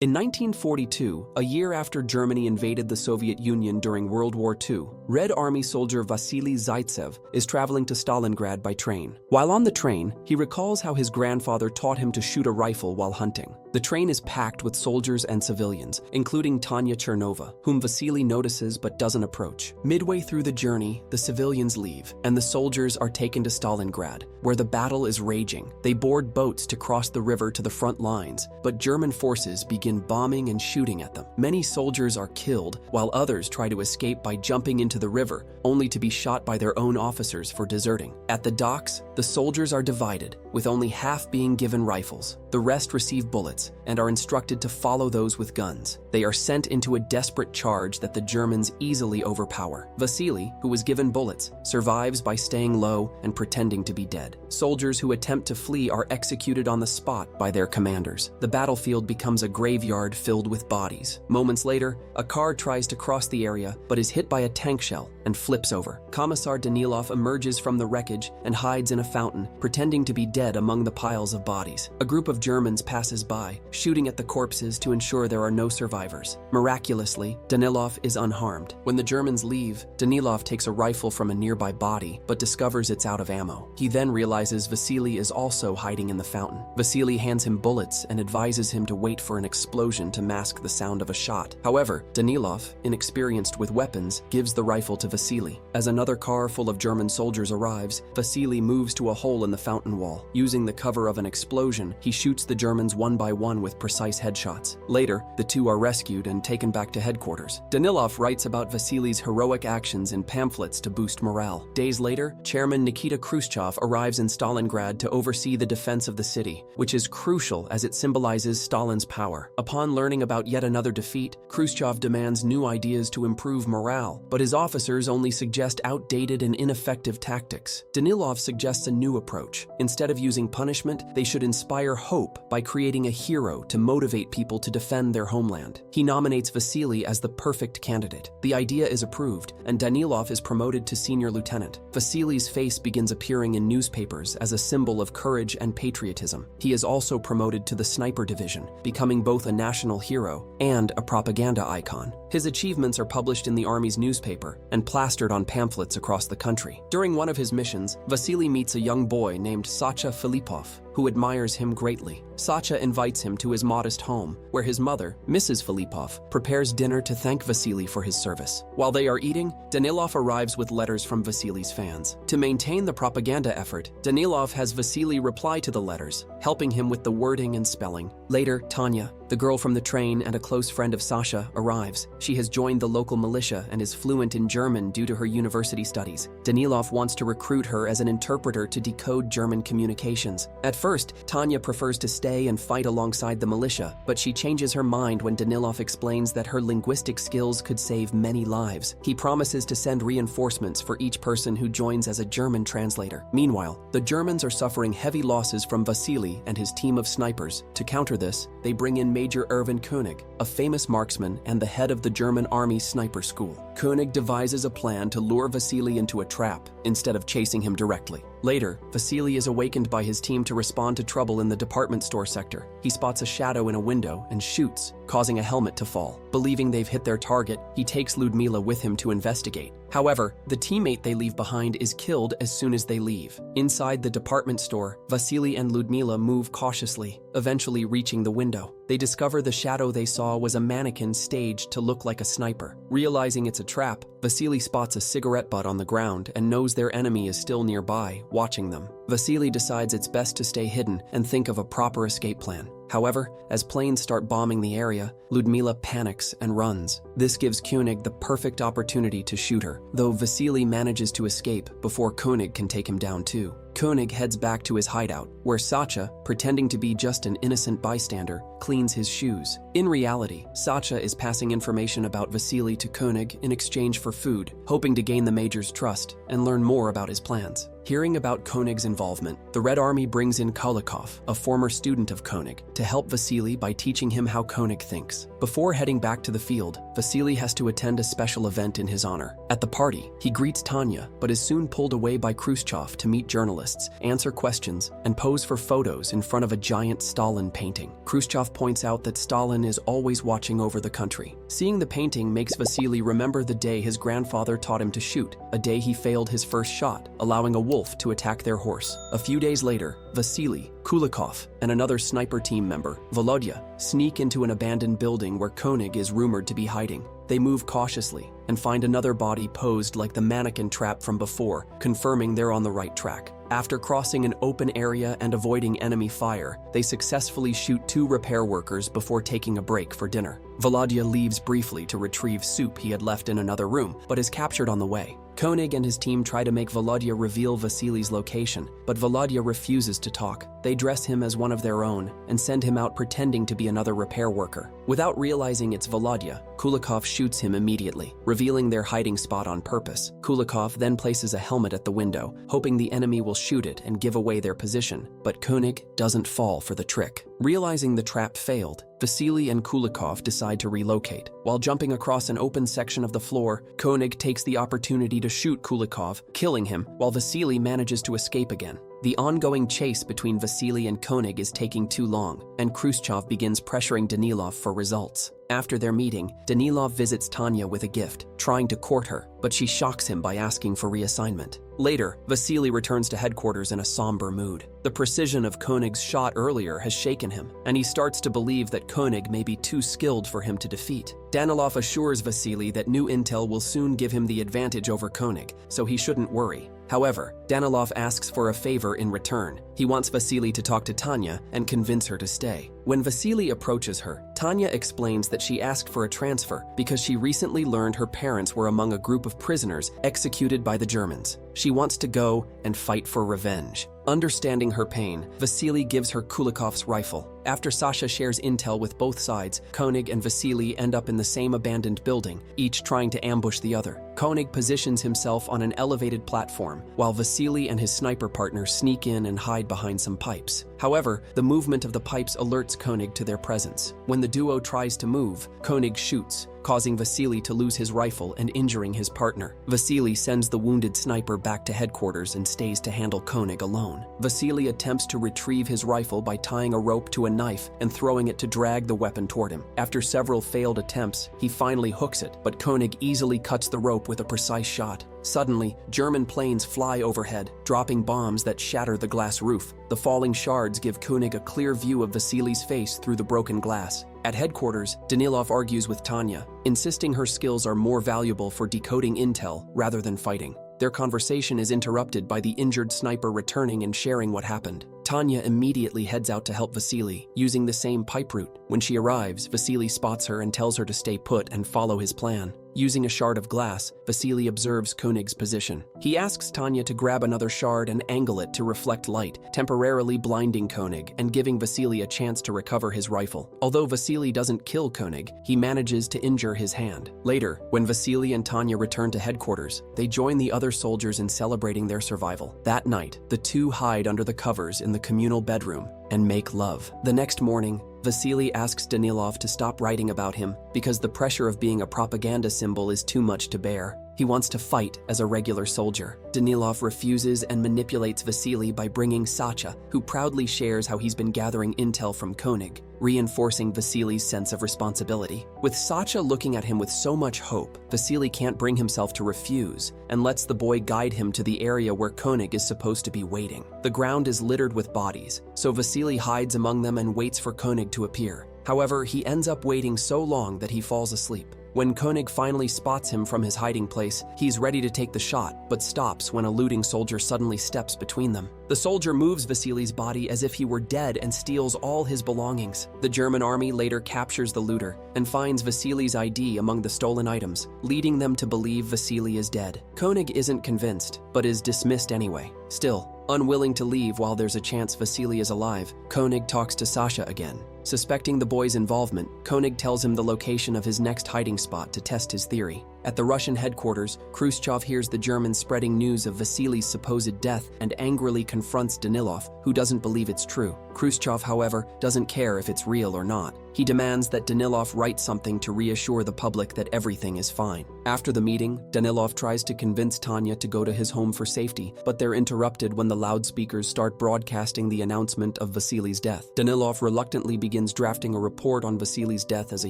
In 1942, a year after Germany invaded the Soviet Union during World War II, Red Army soldier Vasily Zaitsev is traveling to Stalingrad by train. While on the train, he recalls how his grandfather taught him to shoot a rifle while hunting. The train is packed with soldiers and civilians, including Tanya Chernova, whom Vasily notices but doesn't approach. Midway through the journey, the civilians leave, and the soldiers are taken to Stalingrad, where the battle is raging. They board boats to cross the river to the front lines, but German forces begin bombing and shooting at them. Many soldiers are killed, while others try to escape by jumping into the river, only to be shot by their own officers for deserting. At the docks, the soldiers are divided, with only half being given rifles. The rest receive bullets and are instructed to follow those with guns. They are sent into a desperate charge that the Germans easily overpower. Vasily, who was given bullets, survives by staying low and pretending to be dead. Soldiers who attempt to flee are executed on the spot by their commanders. The battlefield becomes a graveyard filled with bodies. Moments later, a car tries to cross the area but is hit by a tank shell and flips over. Commissar Danilov emerges from the wreckage and hides in a fountain, pretending to be dead among the piles of bodies. A group of Germans passes by, shooting at the corpses to ensure there are no survivors. Miraculously, Danilov is unharmed. When the Germans leave, Danilov takes a rifle from a nearby body but discovers it's out of ammo. He then realizes Vasily is also hiding in the fountain. Vasily hands him bullets and advises him to wait for an explosion to mask the sound of a shot. However, Danilov, inexperienced with weapons, gives the rifle to Vasily. As another car full of German soldiers arrives, Vasily moves to a hole in the fountain wall. Using the cover of an explosion, he shoots the Germans one by one with precise headshots. Later, the two are rescued and taken back to headquarters. Danilov writes about Vasily's heroic actions in pamphlets to boost morale. Days later, Chairman Nikita Khrushchev arrives in Stalingrad to oversee the defense of the city, which is crucial as it symbolizes Stalin's power. Upon learning about yet another defeat, Khrushchev demands new ideas to improve morale, but his officers only suggest outdated and ineffective tactics. Danilov suggests a new approach. Instead of using punishment, they should inspire hope by creating a hero to motivate people to defend their homeland. He nominates Vasily as the perfect candidate. The idea is approved, and Danilov is promoted to senior lieutenant. Vasily's face begins appearing in newspapers as a symbol of courage and patriotism. He is also promoted to the sniper division, becoming both a national hero and a propaganda icon. His achievements are published in the army's newspaper and plastered on pamphlets across the country. During one of his missions, Vasily meets a young boy named Sacha Filipov, who admires him greatly. Sacha invites him to his modest home, where his mother, Mrs. Filipov, prepares dinner to thank Vasily for his service. While they are eating, Danilov arrives with letters from Vasily's fans. To maintain the propaganda effort, Danilov has Vasily reply to the letters, helping him with the wording and spelling. Later, Tanya, the girl from the train and a close friend of Sacha, arrives. She has joined the local militia and is fluent in German due to her university studies. Danilov wants to recruit her as an interpreter to decode German communications. At first, Tanya prefers to stay and fight alongside the militia, but she changes her mind when Danilov explains that her linguistic skills could save many lives. He promises to send reinforcements for each person who joins as a German translator. Meanwhile, the Germans are suffering heavy losses from Vasily and his team of snipers. To counter this, they bring in Major Erwin König, a famous marksman and the head of the German Army sniper school. König devises a plan to lure Vasily into a trap instead of chasing him directly. Later, Vasily is awakened by his team to respond to trouble in the department store sector. He spots a shadow in a window and shoots, causing a helmet to fall. Believing they've hit their target, he takes Ludmila with him to investigate. However, the teammate they leave behind is killed as soon as they leave. Inside the department store, Vasily and Ludmila move cautiously, eventually reaching the window. They discover the shadow they saw was a mannequin staged to look like a sniper. Realizing it's a trap, Vasily spots a cigarette butt on the ground and knows their enemy is still nearby, watching them. Vasily decides it's best to stay hidden and think of a proper escape plan. However, as planes start bombing the area, Ludmila panics and runs. This gives König the perfect opportunity to shoot her, though Vasily manages to escape before König can take him down too. König heads back to his hideout, where Sacha, pretending to be just an innocent bystander, cleans his shoes. In reality, Sacha is passing information about Vasily to König in exchange for food, hoping to gain the major's trust and learn more about his plans. Hearing about König's involvement, the Red Army brings in Kulikov, a former student of König, to help Vasily by teaching him how König thinks. Before heading back to the field, Vasily has to attend a special event in his honor. At the party, he greets Tanya, but is soon pulled away by Khrushchev to meet journalists. journalists, answer questions, and pose for photos in front of a giant Stalin painting. Khrushchev points out that Stalin is always watching over the country. Seeing the painting makes Vasily remember the day his grandfather taught him to shoot, a day he failed his first shot, allowing a wolf to attack their horse. A few days later, Vasily, Kulikov, and another sniper team member, Volodya, sneak into an abandoned building where Koenig is rumored to be hiding. They move cautiously and find another body posed like the mannequin trap from before, confirming they're on the right track. After crossing an open area and avoiding enemy fire, they successfully shoot 2 repair workers before taking a break for dinner. Volodya leaves briefly to retrieve soup he had left in another room, but is captured on the way. Koenig and his team try to make Volodya reveal Vasily's location, but Volodya refuses to talk. They dress him as one of their own and send him out pretending to be another repair worker. Without realizing it's Volodya, Kulikov shoots him immediately, revealing their hiding spot on purpose. Kulikov then places a helmet at the window, hoping the enemy will shoot it and give away their position, but Koenig doesn't fall for the trick. Realizing the trap failed, Vasily and Kulikov decide to relocate. While jumping across an open section of the floor, Koenig takes the opportunity to shoot Kulikov, killing him, while Vasily manages to escape again. The ongoing chase between Vasily and Koenig is taking too long, and Khrushchev begins pressuring Danilov for results. After their meeting, Danilov visits Tanya with a gift, trying to court her, but she shocks him by asking for reassignment. Later, Vasily returns to headquarters in a somber mood. The precision of Koenig's shot earlier has shaken him, and he starts to believe that Koenig may be too skilled for him to defeat. Danilov assures Vasily that new intel will soon give him the advantage over Koenig, so he shouldn't worry. However, Danilov asks for a favor in return. He wants Vasily to talk to Tanya and convince her to stay. When Vasily approaches her, Tanya explains that she asked for a transfer because she recently learned her parents were among a group of prisoners executed by the Germans. She wants to go and fight for revenge. Understanding her pain, Vasily gives her Kulikov's rifle. After Sasha shares intel with both sides, Koenig and Vasily end up in the same abandoned building, each trying to ambush the other. Koenig positions himself on an elevated platform, while Vasily and his sniper partner sneak in and hide behind some pipes. However, the movement of the pipes alerts Koenig to their presence. When the duo tries to move, Koenig shoots, causing Vasily to lose his rifle and injuring his partner. Vasily sends the wounded sniper back to headquarters and stays to handle Koenig alone. Vasily attempts to retrieve his rifle by tying a rope to a knife and throwing it to drag the weapon toward him. After several failed attempts, he finally hooks it, but Koenig easily cuts the rope with a precise shot. Suddenly, German planes fly overhead, dropping bombs that shatter the glass roof. The falling shards give Koenig a clear view of Vasily's face through the broken glass. At headquarters, Danilov argues with Tanya, insisting her skills are more valuable for decoding intel rather than fighting. Their conversation is interrupted by the injured sniper returning and sharing what happened. Tanya immediately heads out to help Vasily, using the same pipe route. When she arrives, Vasily spots her and tells her to stay put and follow his plan. Using a shard of glass, Vasily observes Koenig's position. He asks Tanya to grab another shard and angle it to reflect light, temporarily blinding Koenig and giving Vasily a chance to recover his rifle. Although Vasily doesn't kill Koenig, he manages to injure his hand. Later, when Vasily and Tanya return to headquarters, they join the other soldiers in celebrating their survival. That night, the two hide under the covers in the communal bedroom and make love. The next morning, Vasily asks Danilov to stop writing about him because the pressure of being a propaganda symbol is too much to bear. He wants to fight as a regular soldier. Danilov refuses and manipulates Vasily by bringing Sacha, who proudly shares how he's been gathering intel from Koenig, reinforcing Vasily's sense of responsibility. With Sacha looking at him with so much hope, Vasily can't bring himself to refuse and lets the boy guide him to the area where Koenig is supposed to be waiting. The ground is littered with bodies, so Vasily hides among them and waits for Koenig to appear. However, he ends up waiting so long that he falls asleep. When Koenig finally spots him from his hiding place, he's ready to take the shot, but stops when a looting soldier suddenly steps between them. The soldier moves Vasily's body as if he were dead and steals all his belongings. The German army later captures the looter and finds Vasily's ID among the stolen items, leading them to believe Vasily is dead. Koenig isn't convinced, but is dismissed anyway. Still, unwilling to leave while there's a chance Vasily is alive, Koenig talks to Sasha again. Suspecting the boy's involvement, Koenig tells him the location of his next hiding spot to test his theory. At the Russian headquarters, Khrushchev hears the Germans spreading news of Vasily's supposed death and angrily confronts Danilov, who doesn't believe it's true. Khrushchev, however, doesn't care if it's real or not. He demands that Danilov write something to reassure the public that everything is fine. After the meeting, Danilov tries to convince Tanya to go to his home for safety, but they're interrupted when the loudspeakers start broadcasting the announcement of Vasily's death. Danilov reluctantly begins drafting a report on Vasily's death as a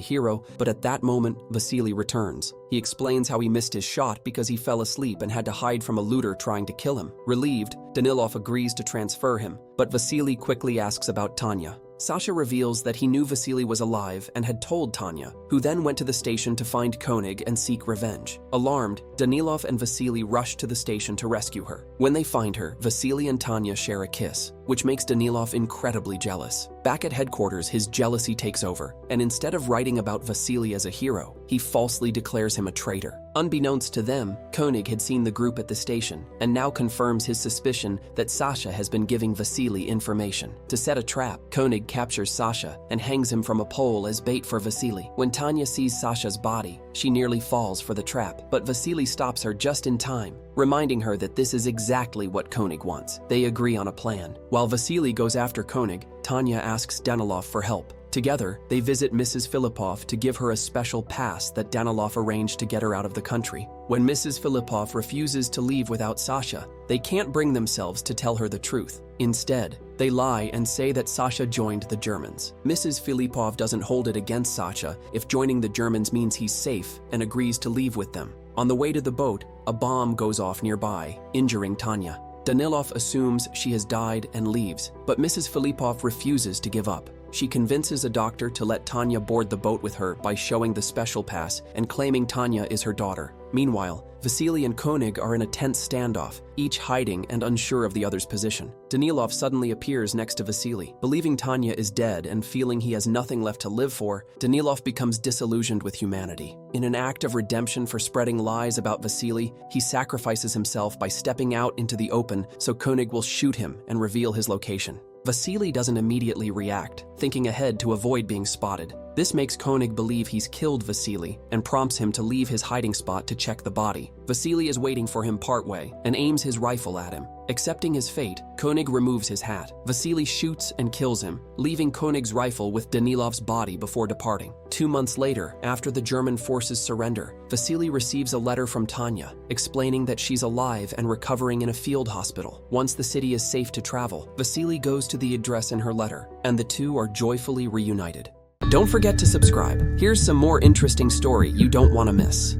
hero, but at that moment, Vasily returns. He explains how he missed his shot because he fell asleep and had to hide from a looter trying to kill him. Relieved, Danilov agrees to transfer him, but Vasily quickly asks about Tanya. Sasha reveals that he knew Vasily was alive and had told Tanya, who then went to the station to find Koenig and seek revenge. Alarmed, Danilov and Vasily rush to the station to rescue her. When they find her, Vasily and Tanya share a kiss, which makes Danilov incredibly jealous. Back at headquarters, his jealousy takes over, and instead of writing about Vasily as a hero, he falsely declares him a traitor. Unbeknownst to them, Koenig had seen the group at the station and now confirms his suspicion that Sasha has been giving Vasily information. To set a trap, Koenig captures Sasha and hangs him from a pole as bait for Vasily. When Tanya sees Sasha's body, she nearly falls for the trap, but Vasily stops her just in time, reminding her that this is exactly what Koenig wants. They agree on a plan. While Vasily goes after Koenig, Tanya asks Danilov for help. Together, they visit Mrs. Filippov to give her a special pass that Danilov arranged to get her out of the country. When Mrs. Filippov refuses to leave without Sasha, they can't bring themselves to tell her the truth. Instead, they lie and say that Sasha joined the Germans. Mrs. Filippov doesn't hold it against Sasha if joining the Germans means he's safe and agrees to leave with them. On the way to the boat, a bomb goes off nearby, injuring Tanya. Danilov assumes she has died and leaves, but Mrs. Filippov refuses to give up. She convinces a doctor to let Tanya board the boat with her by showing the special pass and claiming Tanya is her daughter. Meanwhile, Vasily and Koenig are in a tense standoff, each hiding and unsure of the other's position. Danilov suddenly appears next to Vasily. Believing Tanya is dead and feeling he has nothing left to live for, Danilov becomes disillusioned with humanity. In an act of redemption for spreading lies about Vasily, he sacrifices himself by stepping out into the open so Koenig will shoot him and reveal his location. Vasily doesn't immediately react, thinking ahead to avoid being spotted. This makes Koenig believe he's killed Vasily and prompts him to leave his hiding spot to check the body. Vasily is waiting for him partway and aims his rifle at him. Accepting his fate, Koenig removes his hat. Vasily shoots and kills him, leaving Koenig's rifle with Danilov's body before departing. 2 months later, after the German forces surrender, Vasily receives a letter from Tanya, explaining that she's alive and recovering in a field hospital. Once the city is safe to travel, Vasily goes to the address in her letter, and the two are joyfully reunited. Don't forget to subscribe. Here's some more interesting story you don't want to miss.